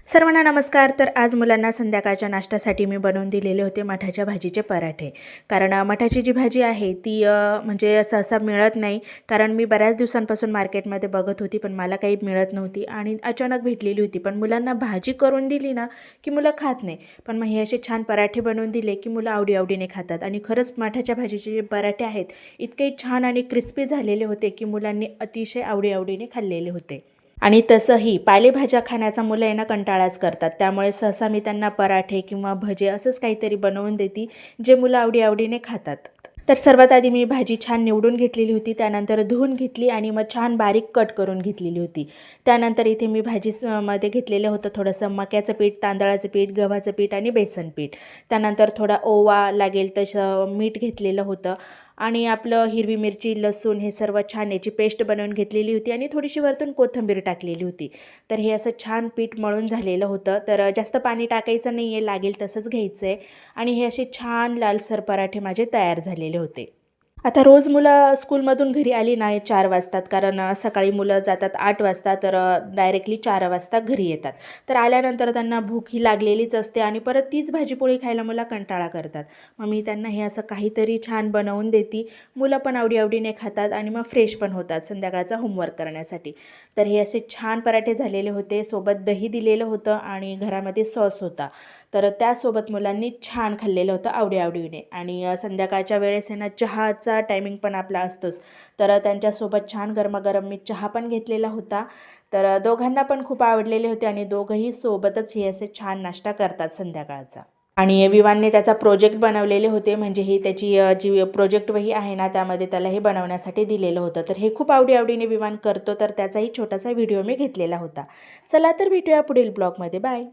सर्वांना नमस्कार. तर आज मुलांना संध्याकाळच्या नाश्त्यासाठी मी बनवून दिलेले होते मठाच्या भाजीचे पराठे. कारण मठाची जी भाजी आहे ती म्हणजे सहसा मिळत नाही. कारण मी बऱ्याच दिवसांपासून मार्केटमध्ये बघत होती, पण मला काही मिळत नव्हती आणि अचानक भेटलेली होती. पण मुलांना भाजी करून दिली ना की मुलं खात नाही. पण मग हे असे छान पराठे बनवून दिले की मुलं आवडीने खातात. आणि खरंच मठाच्या भाजीचे जे पराठे आहेत इतके छान आणि क्रिस्पी झालेले होते की मुलांनी अतिशय आवडीने खाल्लेले होते. आणि तसंही पालेभाज्या खाण्याचा मुलं आहे ना कंटाळाच करतात. त्यामुळे सहसा मी त्यांना पराठे किंवा भजे असंच काहीतरी बनवून देते, जे मुलं आवडीने खातात. तर सर्वात आधी मी भाजी छान निवडून घेतलेली होती. त्यानंतर धुवून घेतली आणि मग छान बारीक कट करून घेतलेली होती. त्यानंतर इथे मी मध्ये घेतलेलं होतं थोडंसं मक्याचं पीठ, तांदळाचं पीठ, गव्हाचं पीठ आणि बेसन पीठ. त्यानंतर थोडा ओवा लागेल तसं मीठ घेतलेलं होतं. आणि आपलं हिरवी मिरची, लसूण हे सर्व छान याची पेस्ट बनवून घेतलेली होती आणि थोडीशी वरतून कोथिंबीर टाकलेली होती. तर हे असं छान पीठ मळून झालेलं होतं. तर जास्त पाणी टाकायचं नाही आहे, लागेल तसंच घ्यायचं आहे. आणि हे असे छान लालसर पराठे माझे तयार झालेले होते. आता रोज मुलं स्कूलमधून घरी आली नाही 4 वाजतात, कारण सकाळी मुलं जातात 8 वाजता, तर डायरेक्टली 4 वाजता घरी येतात. तर आल्यानंतर त्यांना भूक ही लागलेलीच असते आणि परत तीच भाजीपोळी खायला मुलं कंटाळा करतात. मग मी त्यांना हे असं काहीतरी छान बनवून देते. मुलं पण आवडीने खातात आणि मग फ्रेश पण होतात संध्याकाळचा होमवर्क करण्यासाठी. तर हे असे छान पराठे झालेले होते. सोबत दही दिलेलं होतं आणि घरामध्ये सॉस होता. तर त्यासोबत मुलांनी छान खाल्लेलं होतं आवडीने. आणि संध्याकाळच्या वेळेस आहे ना चहाचा टायमिंग पण आपला असतोच. तर त्यांच्यासोबत छान गरमागरम मी चहा पण घेतलेला होता. तर दोघांना पण खूप आवडलेले होते आणि दोघंही सोबतच हे असे छान नाश्ता करतात संध्याकाळचा. आणि विवानने त्याचा प्रोजेक्ट बनवलेले होते, म्हणजे ही त्याची जी प्रोजेक्ट वही आहे ना त्यामध्ये त्याला हे बनवण्यासाठी दिलेलं होतं. तर हे खूप आवडीने विवान करतो, तर त्याचाही छोटासा व्हिडिओ मी घेतलेला होता. चला तर भेटूया पुढील ब्लॉगमध्ये. बाय.